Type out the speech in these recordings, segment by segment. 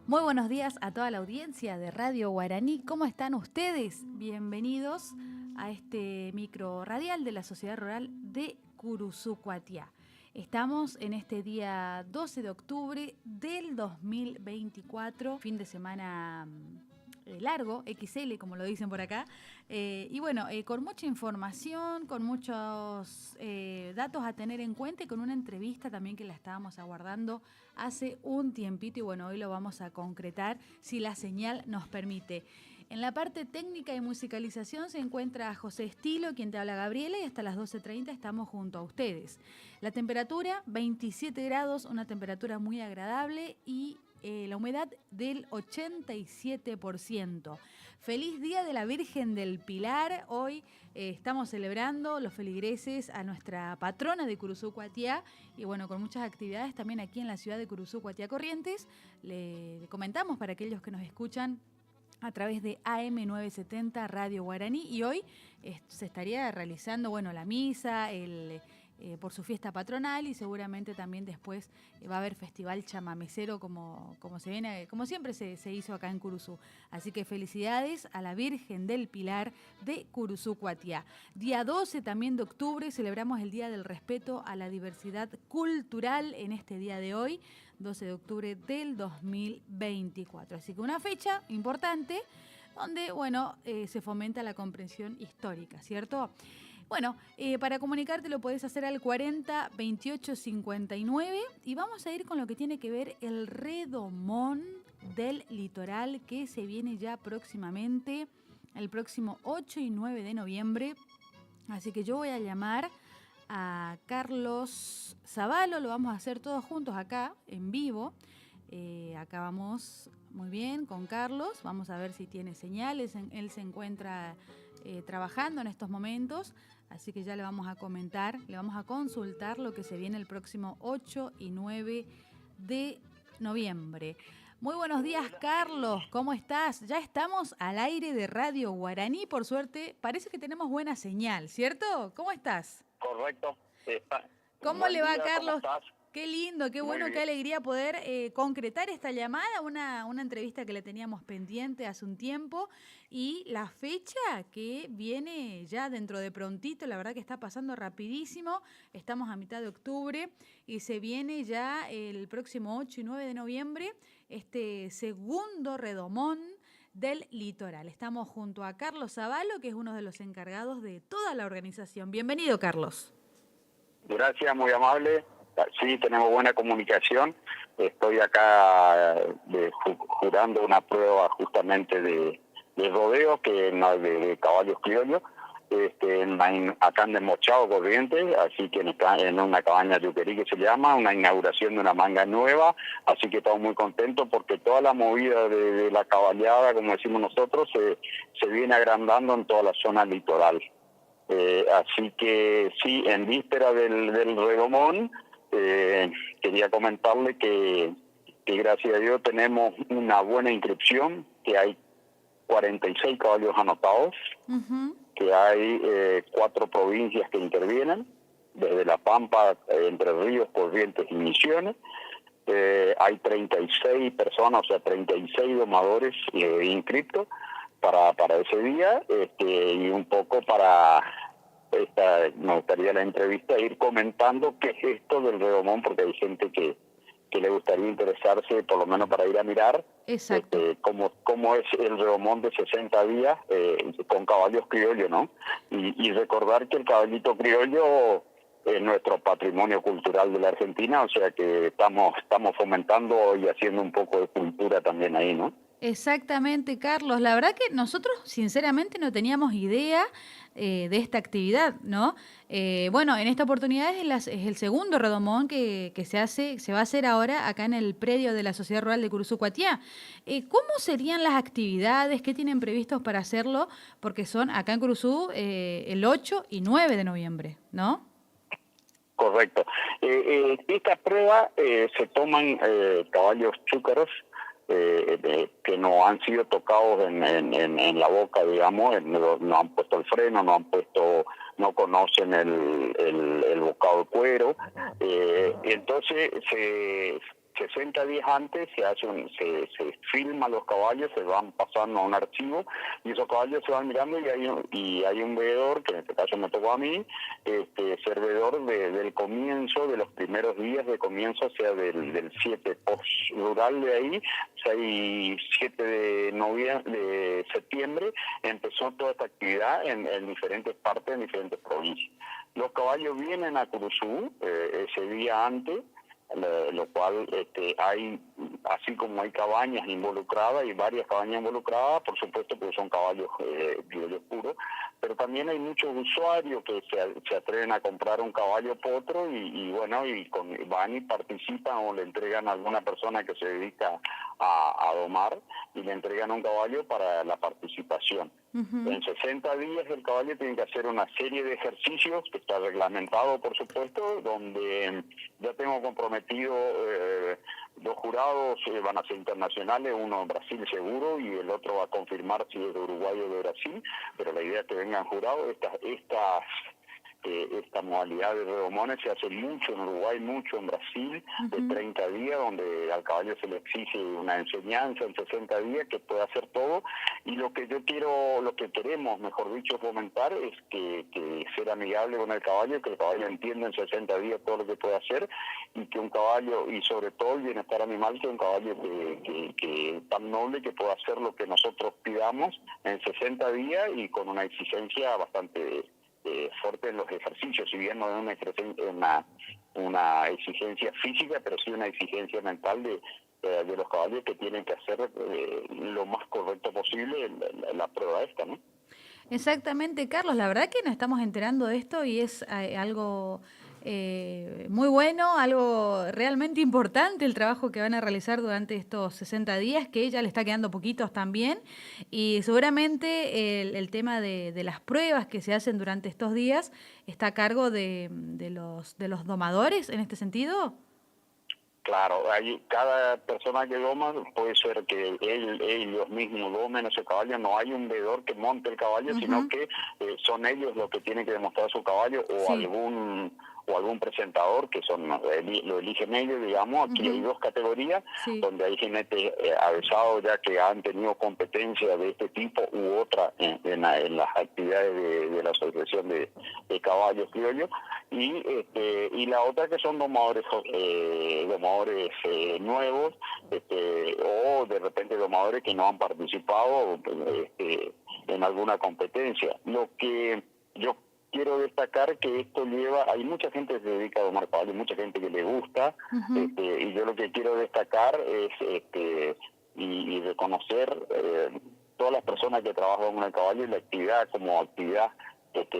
Muy buenos días a toda la audiencia de Radio Guaraní. ¿Cómo están ustedes? Bienvenidos a este micro radial de la Sociedad Rural de Curuzucuatiá. Estamos en este día 12 de octubre del 2024, fin de semana largo, XL, como lo dicen por acá. Y bueno, con mucha información, con muchos datos a tener en cuenta y con una entrevista también que la estábamos aguardando hace un tiempito. Y bueno, hoy lo vamos a concretar si la señal nos permite. En la parte técnica y musicalización se encuentra José Estilo, quien te habla Gabriela, y hasta las 12:30 estamos junto a ustedes. La temperatura, 27 grados, una temperatura muy agradable y la humedad del 87%. Feliz Día de la Virgen del Pilar. Hoy estamos celebrando los feligreses a nuestra patrona de Curuzucuatiá y bueno, con muchas actividades también aquí en la ciudad de Curuzucuatiá Corrientes. Le comentamos para aquellos que nos escuchan a través de AM970 Radio Guaraní y hoy se estaría realizando, bueno, la misa, por su fiesta patronal y seguramente también después va a haber festival chamamecero como siempre se hizo acá en Curuzú. Así que felicidades a la Virgen del Pilar de Curuzucuatiá. Día 12 también de octubre celebramos el Día del Respeto a la Diversidad Cultural en este día de hoy, 12 de octubre del 2024. Así que una fecha importante donde, bueno, se fomenta la comprensión histórica, ¿cierto? Bueno, para comunicarte lo podés hacer al 40 28 59 y vamos a ir con lo que tiene que ver el redomón del litoral que se viene ya próximamente, el próximo 8 y 9 de noviembre. Así que yo voy a llamar a Carlos Zavalo, lo vamos a hacer todos juntos acá, en vivo. Acá vamos muy bien con Carlos, vamos a ver si tiene señales, él se encuentra trabajando en estos momentos, así que ya le vamos a comentar, le vamos a consultar lo que se viene el próximo 8 y 9 de noviembre. Muy buenos días, Carlos, ¿cómo estás? Ya estamos al aire de Radio Guaraní, por suerte, parece que tenemos buena señal, ¿cierto? ¿Cómo estás? Correcto. ¿Cómo Buen le va, día, ¿cómo Carlos? estás? Qué lindo, qué Muy bueno, qué bien. alegría poder concretar esta llamada, una entrevista que le teníamos pendiente hace un tiempo y la fecha que viene ya dentro de prontito, la verdad que está pasando rapidísimo, estamos a mitad de octubre y se viene ya el próximo 8 y 9 de noviembre este segundo redomón del litoral. Estamos junto a Carlos Zavalo, que es uno de los encargados de toda la organización. Bienvenido, Carlos. Gracias, muy amable. Sí, tenemos buena comunicación. Estoy acá jurando una prueba justamente de rodeo, que no, de caballos criollos, acá en Desmochado, Corrientes, así que en una cabaña yuquerí que se llama, una inauguración de una manga nueva, así que estamos muy contentos porque toda la movida de la caballada, como decimos nosotros, se viene agrandando en toda la zona litoral. Así que sí, en víspera del redomón, quería comentarle que gracias a Dios tenemos una buena inscripción, que hay 46 caballos anotados, que hay 4 provincias que intervienen, desde La Pampa, Entre Ríos, Corrientes y Misiones. Hay 36 personas, o sea, 36 domadores inscriptos para ese día, y un poco me gustaría la entrevista ir comentando qué es esto del redomón, porque hay gente que le gustaría interesarse, por lo menos para ir a mirar. Exacto. Cómo es el redomón de 60 días con caballos criollos, ¿no? Y recordar que el caballito criollo es nuestro patrimonio cultural de la Argentina, o sea que estamos fomentando y haciendo un poco de cultura también ahí, ¿no? Exactamente, Carlos. La verdad que nosotros, sinceramente, no teníamos idea de esta actividad, ¿no? Bueno, en esta oportunidad es el segundo redomón que se va a hacer ahora acá en el predio de la Sociedad Rural de Curuzucuatiá. ¿Cómo serían las actividades? ¿Qué tienen previstos para hacerlo? Porque son acá en Curuzú el 8 y 9 de noviembre, ¿no? Correcto. Esta prueba se toman caballos chúcaros que no han sido tocados en la boca, digamos, no han puesto el freno, no conocen el bocado de cuero. Entonces 60 días antes se filma los caballos, se van pasando a un archivo y esos caballos se van mirando y hay un veedor, que en este caso me tocó a mí, ser veedor del comienzo, de los primeros días de comienzo, o sea, del 7 post-rural de ahí, 7 de septiembre, empezó toda esta actividad en diferentes partes, en diferentes provincias. Los caballos vienen a Curuzú ese día antes, lo cual hay, así como hay cabañas involucradas, y varias cabañas involucradas, por supuesto, porque son caballos criollos puros, pero también hay muchos usuarios que se atreven a comprar un caballo potro y van y participan o le entregan a alguna persona que se dedica a domar y le entregan un caballo para la participación. En 60 días el caballo tiene que hacer una serie de ejercicios, que está reglamentado por supuesto, donde ya tengo comprometido 2 jurados, van a ser internacionales, uno en Brasil seguro y el otro va a confirmar si es de Uruguay o de Brasil, pero la idea es que vengan jurados. Esta modalidad de redomones se hace mucho en Uruguay, mucho en Brasil, de 30 días, donde al caballo se le exige una enseñanza en 60 días que pueda hacer todo. Y lo que queremos, mejor dicho, fomentar es que ser amigable con el caballo, que el caballo entienda en 60 días todo lo que puede hacer, y que un caballo, y sobre todo el bienestar animal, que un caballo que tan noble que pueda hacer lo que nosotros pidamos en 60 días y con una exigencia bastante fuerte en los ejercicios, si bien no es una exigencia física, pero sí una exigencia mental de los caballos, que tienen que hacer lo más correcto posible en la prueba esta, ¿no? Exactamente, Carlos. La verdad que nos estamos enterando de esto y es algo muy bueno, algo realmente importante el trabajo que van a realizar durante estos 60 días, que ya le está quedando poquitos también. Y seguramente el tema de las pruebas que se hacen durante estos días está a cargo de los domadores en este sentido. Claro, cada persona que doma puede ser que ellos mismos domen ese caballo, no hay un veedor que monte el caballo, sino que son ellos los que tienen que demostrar su caballo, o algún presentador, que lo eligen ellos, digamos. Aquí hay 2 categorías, donde hay jinetes avesados ya que han tenido competencia de este tipo u otra en las actividades de la Asociación de Caballos Criollos, y la otra que son domadores nuevos, o de repente domadores que no han participado en alguna competencia. Lo que yo quiero destacar que esto hay mucha gente que se dedica a domar caballos, mucha gente que le gusta, y yo lo que quiero destacar es y reconocer todas las personas que trabajan con el caballo y la actividad como actividad,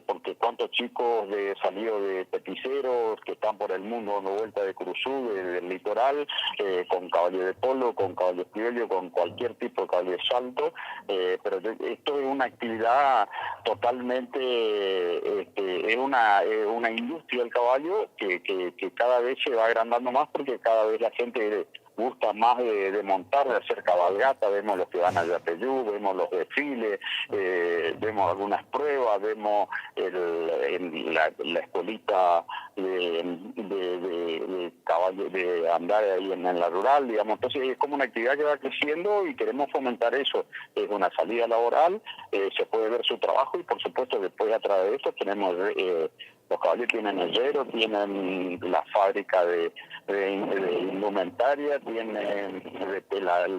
porque cuántos chicos salidos de peticeros que están por el mundo dando vuelta de Curuzú, del litoral, con caballo de polo, con caballo criollo, con cualquier tipo de caballo de salto, pero esto es una actividad totalmente, es una industria del caballo que cada vez se va agrandando más, porque cada vez la gente gusta más de montar, de hacer cabalgata. Vemos los que van al Yapeyú, vemos los desfiles, vemos algunas pruebas, vemos la escuelita de caballo, de andar ahí en la rural, digamos. Entonces es como una actividad que va creciendo y queremos fomentar eso. Es una salida laboral, se puede ver su trabajo, y por supuesto después a través de esto tenemos los caballos tienen herrero, tienen la fábrica de indumentaria, tienen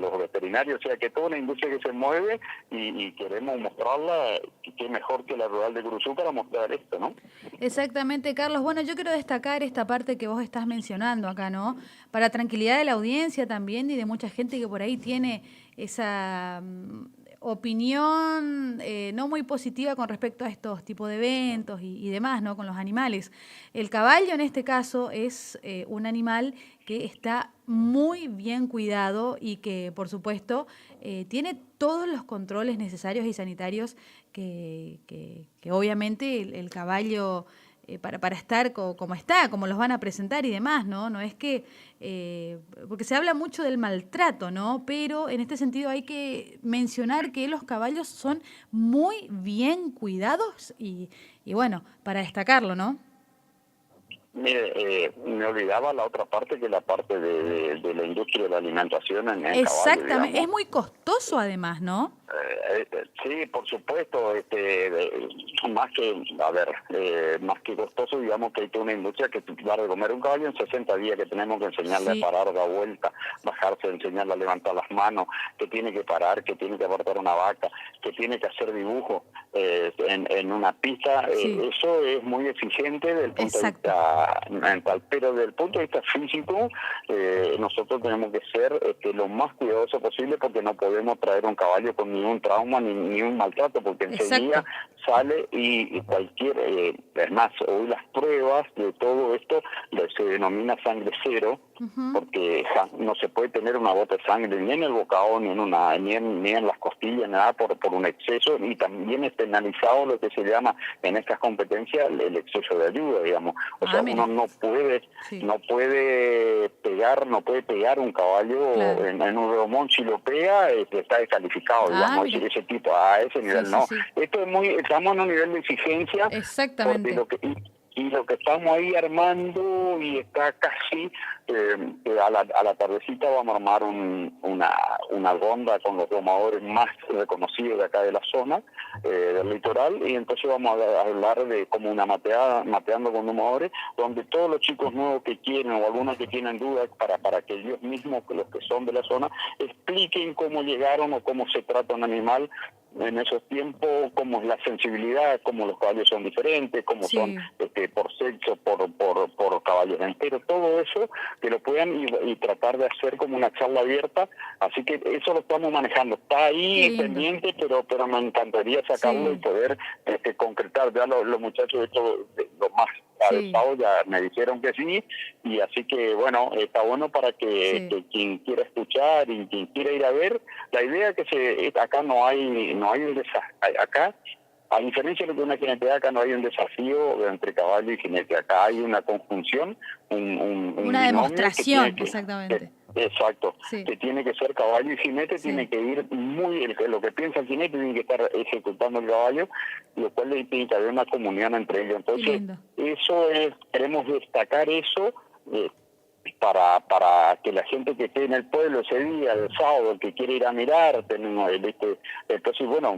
los veterinarios, o sea que toda una industria que se mueve, y queremos mostrarla, que mejor que la rural de Curuzú para mostrar esto, ¿no? Exactamente, Carlos. Bueno, yo quiero destacar esta parte que vos estás mencionando acá, ¿no? Para tranquilidad de la audiencia también, y de mucha gente que por ahí tiene esa opinión no muy positiva con respecto a estos tipos de eventos y demás, ¿no? Con los animales. El caballo en este caso es un animal que está muy bien cuidado y que, por supuesto, tiene todos los controles necesarios y sanitarios que obviamente el caballo, para estar como está, como los van a presentar y demás, ¿no? No es que, porque se habla mucho del maltrato, ¿no? Pero en este sentido hay que mencionar que los caballos son muy bien cuidados y bueno, para destacarlo, ¿no? Mire, me olvidaba la otra parte, que es la parte de la industria de la alimentación en caballo, Exactamente, digamos. es muy costoso además, ¿no? Sí, por supuesto, más que, a ver, más que costoso, digamos que hay toda una industria que va a comer un caballo en 60 días, que tenemos que enseñarle a Sí, parar, dar vuelta, bajarse, enseñarle a levantar las manos, que tiene que parar, que tiene que apartar una vaca, que tiene que hacer dibujo en una pista. sí, Eso es muy exigente desde el punto de exacto. vista mental, pero desde el punto de vista físico, nosotros tenemos que ser lo más cuidadoso posible, porque no podemos traer un caballo con ningún trauma ni un maltrato, porque enseguida Exacto. sale y cualquier, es más, hoy las pruebas de todo esto se denomina sangre cero, Ujú. porque no se puede tener una gota de sangre ni en el bocado, ni en las costillas, nada por un exceso, y también es penalizado lo que se llama en estas competencias el exceso de ayuda, digamos. O Ah, sea, uno mira, sí, no puede pegar un caballo claro. en un redomón. Si lo pega, está descalificado, Ah, digamos, mira, ese tipo, a ese sí, nivel sí, no. sí, Esto es estamos en un nivel de exigencia, porque exactamente. y lo que estamos ahí armando, y está casi, a la tardecita vamos a armar una ronda con los domadores más reconocidos de acá de la zona, del litoral, y entonces vamos a hablar de como una mateando con domadores, donde todos los chicos nuevos que quieren, o algunos que tienen dudas, para que ellos mismos, los que son de la zona, expliquen cómo llegaron o cómo se trata un animal en esos tiempos, cómo es la sensibilidad, cómo los caballos son diferentes, cómo son Sí, por sexo, por caballos enteros, todo eso, que lo puedan y tratar de hacer como una charla abierta. Así que eso lo estamos manejando. Está qué ahí lindo. pendiente, pero me encantaría sacarlo y Sí, poder concretar. Ya los muchachos de esto, los más sí, avesados, ya me dijeron que sí, y así que bueno, está bueno para sí. que quien quiera escuchar y quien quiera ir a ver. La idea es que acá no hay un desafío. Acá, a diferencia de lo que una jineteada, acá no hay un desafío entre caballo y jinete. Acá hay una conjunción, un Una binomio que tiene demostración, exactamente. exacto, Sí, que tiene que ser caballo y jinete, tiene sí, que ir lo que piensa el jinete tiene que estar ejecutando el caballo, lo cual le tiene que haber una comunión entre ellos. qué Entonces, lindo. queremos destacar eso, eh, para que la gente que esté en el pueblo ese día, el sábado, que quiere ir a mirar, tenemos entonces, bueno,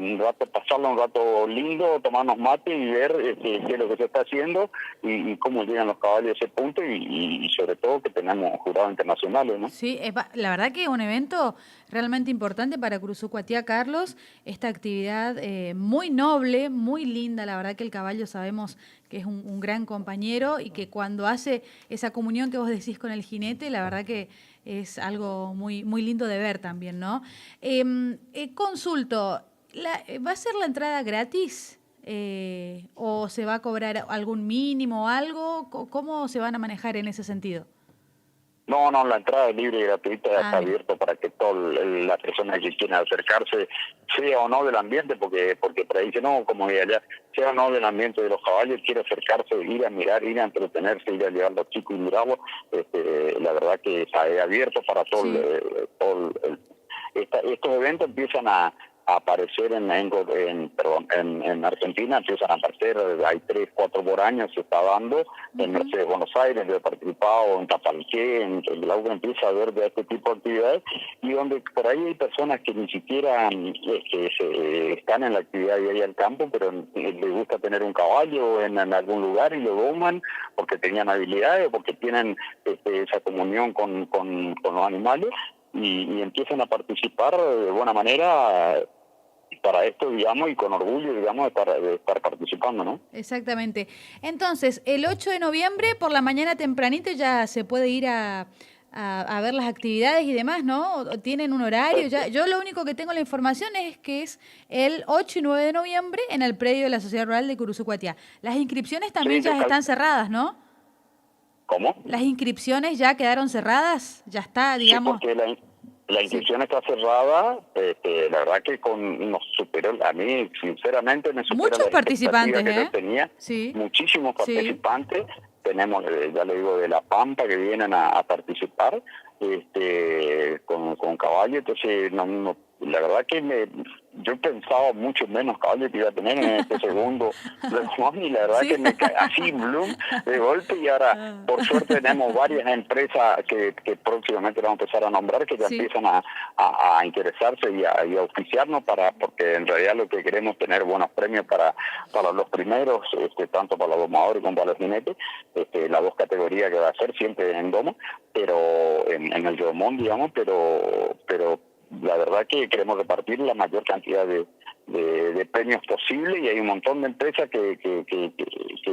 pasarlo un rato lindo, tomarnos mate y ver qué es lo que se está haciendo, y cómo llegan los caballos a ese punto, y sobre todo que tenemos jurados internacionales, ¿no? Sí, la verdad que es un evento realmente importante para Curuzucuatía, Carlos. Esta actividad muy noble, muy linda. La verdad que el caballo sabemos que es un gran compañero, y que cuando hace esa comunión que vos decís con el jinete, la verdad que es algo muy, muy lindo de ver también, ¿no? Consulto, ¿va a ser la entrada gratis? ¿O se va a cobrar algún mínimo o algo? ¿Cómo se van a manejar en ese sentido? No, la entrada es libre y gratuita, Ah, está mira. abierto para que todas las personas que quieran acercarse, sea o no del ambiente, porque por ahí dice, no, como de allá, sea o no del ambiente de los caballos, quiere acercarse, ir a mirar, ir a entretenerse, ir a llevar a los chicos y mirarlos, la verdad que está abierto para Sí. estos eventos empiezan a aparecer en Argentina, empiezan a aparecer, hay 3, 4 por año, se está dando en Ujú. Mercedes, Buenos Aires, yo he participado en Tapalqué, en la UBA empieza a ver de este tipo de actividades, y donde por ahí hay personas que ni siquiera están en la actividad diaria del campo, pero les gusta tener un caballo en algún lugar y lo doman porque tenían habilidades o porque tienen esa comunión con los animales, y empiezan a participar de buena manera para esto, digamos, y con orgullo, digamos, de estar participando, ¿no? Exactamente. Entonces, el 8 de noviembre por la mañana tempranito ya se puede ir a ver las actividades y demás, ¿no? ¿O tienen un horario? Ya, yo lo único que tengo la información es que es el 8 y 9 de noviembre en el predio de la Sociedad Rural de Curuzucuatiá. Las inscripciones también Sí, ya están cerradas, ¿no? ¿Cómo? Las inscripciones ya quedaron cerradas, ya está, Sí, digamos. porque la Sí. inscripción está cerrada, la verdad que nos superó, a mí sinceramente me supera Muchos las expectativas participantes, que yo ¿eh? tenía, Sí, muchísimos sí. participantes, tenemos, ya le digo, de La Pampa que vienen a participar, con caballo, entonces la verdad que yo pensaba mucho menos caballos que iba a tener en este segundo Redmond, y la verdad que me cae así bloom de golpe, y ahora por suerte tenemos varias empresas que próximamente vamos a empezar a nombrar, que ya empiezan a interesarse y a auspiciarnos, porque en realidad lo que queremos es tener buenos premios para los primeros, tanto para los domadores como para los jinetes, las dos categorías que va a ser siempre en domo, pero en el Redmond, digamos, pero la verdad que queremos repartir la mayor cantidad de premios posible, y hay un montón de empresas que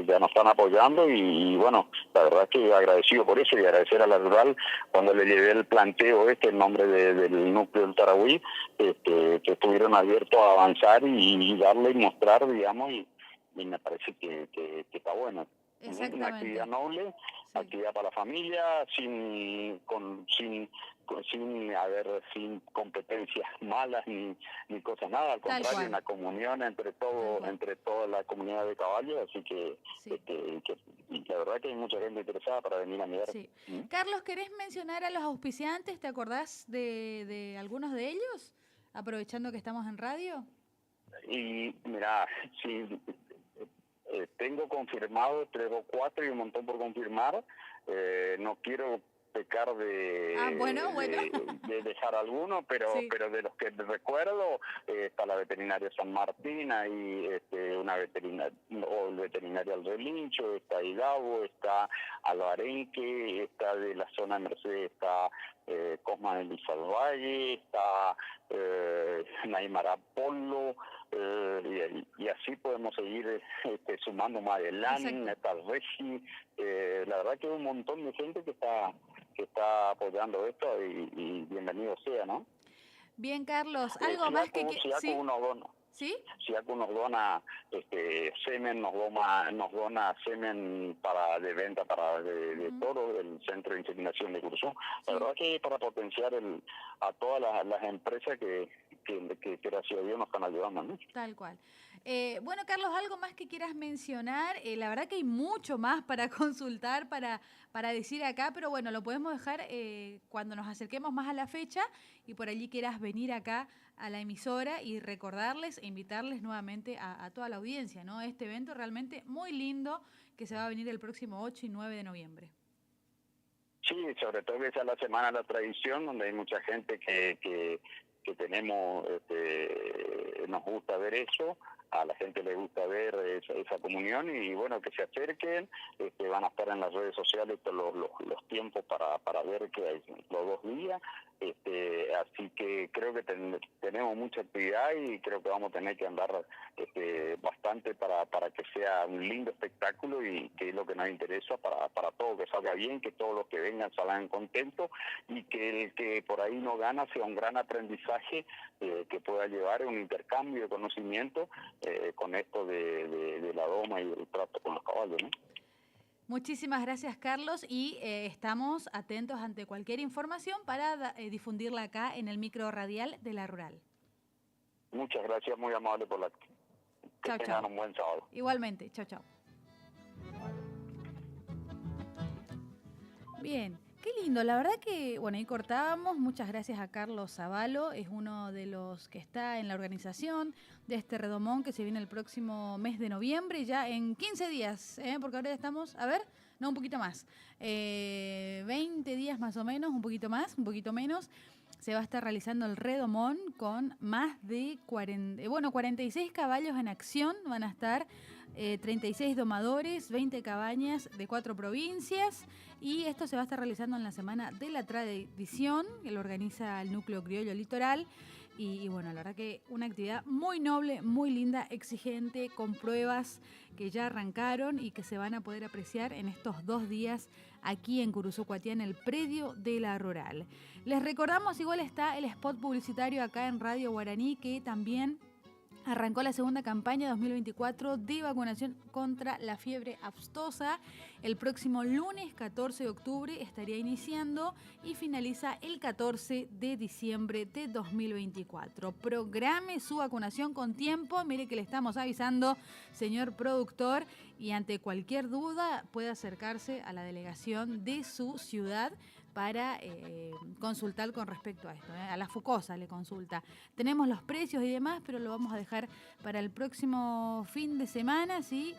ya nos están apoyando, y bueno, la verdad que agradecido por eso, y agradecer a la Rural cuando le llevé el planteo en nombre del núcleo del Tarahui, que estuvieron abiertos a avanzar y darle y mostrar, digamos, y me parece que está bueno. Una actividad noble, actividad para la familia, sin competencias malas ni cosas, nada, al contrario, una comunión entre toda la comunidad de caballos, así que la verdad que hay mucha gente interesada para venir a mirar. Carlos, ¿querés mencionar a los auspiciantes? ¿Te acordás de algunos de ellos? Aprovechando que estamos en radio. Y mira, sí, tengo confirmado 3 o 4 y un montón por confirmar. No quiero pecar de dejar alguno, pero de los que recuerdo, está la veterinaria San Martín, hay una veterinaria, o el veterinario al Relincho, está Hidalgo, está Alvarenque, está de la zona de Mercedes, está Cosma del Salvalle, está Naimar Apolo, y así podemos seguir sumando más adelante, Metal Regi, la verdad que hay un montón de gente que está apoyando esto, y bienvenido sea, ¿no? Bien, Carlos, algo más que... ¿Sí? Si ACU nos dona semen, nos dona semen de venta de toro del Centro de Inseminación de Curuzú. La verdad que para potenciar a todas las empresas que gracias a Dios nos están ayudando, ¿no? Tal cual. Bueno, Carlos, algo más que quieras mencionar. La verdad que hay mucho más para consultar, para decir acá, pero bueno, lo podemos dejar cuando nos acerquemos más a la fecha y por allí quieras venir acá a la emisora y recordarles e invitarles nuevamente a toda la audiencia, ¿no? Este evento realmente muy lindo que se va a venir el próximo 8 y 9 de noviembre. Sí, sobre todo esa es la Semana de la Tradición, donde hay mucha gente que tenemos, nos gusta ver eso, a la gente le gusta ver esa comunión, y bueno, que se acerquen, van a estar en las redes sociales todos los tiempos para ver que hay los 2 días, así que creo que tenemos mucha actividad, y creo que vamos a tener que andar bastante para que sea un lindo espectáculo, y que es lo que nos interesa para todo, que salga bien, que todos los que vengan salgan contentos, y que el que por ahí no gana sea un gran aprendizaje que pueda llevar a un intercambio de conocimiento con esto de la doma y del trato con los caballos, ¿no? Muchísimas gracias, Carlos, y estamos atentos ante cualquier información para difundirla acá en el micro radial de la Rural. Muchas gracias, muy amable por la... Que tengan un buen sábado. Igualmente, chao, chao. Bien. Qué lindo, la verdad que, bueno, ahí cortábamos. Muchas gracias a Carlos Zavalo, es uno de los que está en la organización de este redomón que se viene el próximo mes de noviembre, ya en 15 días, porque ahora ya estamos, un poquito más, 20 días más o menos, un poquito más, un poquito menos. Se va a estar realizando el redomón con más de 46 caballos en acción, van a estar 36 domadores, 20 cabañas de 4 provincias, y esto se va a estar realizando en la Semana de la Tradición, que lo organiza el Núcleo Criollo Litoral, y bueno, la verdad que una actividad muy noble, muy linda, exigente, con pruebas que ya arrancaron y que se van a poder apreciar en estos 2 días aquí en Curuzú Cuatiá, en el predio de la Rural. Les recordamos, igual está el spot publicitario acá en Radio Guaraní, que también arrancó la segunda campaña 2024 de vacunación contra la fiebre aftosa. El próximo lunes 14 de octubre estaría iniciando y finaliza el 14 de diciembre de 2024. Programe su vacunación con tiempo. Mire que le estamos avisando, señor productor, y ante cualquier duda puede acercarse a la delegación de su ciudad para consultar con respecto a esto. A la Fucosa le consulta. Tenemos los precios y demás, pero lo vamos a dejar para el próximo fin de semana, ¿sí?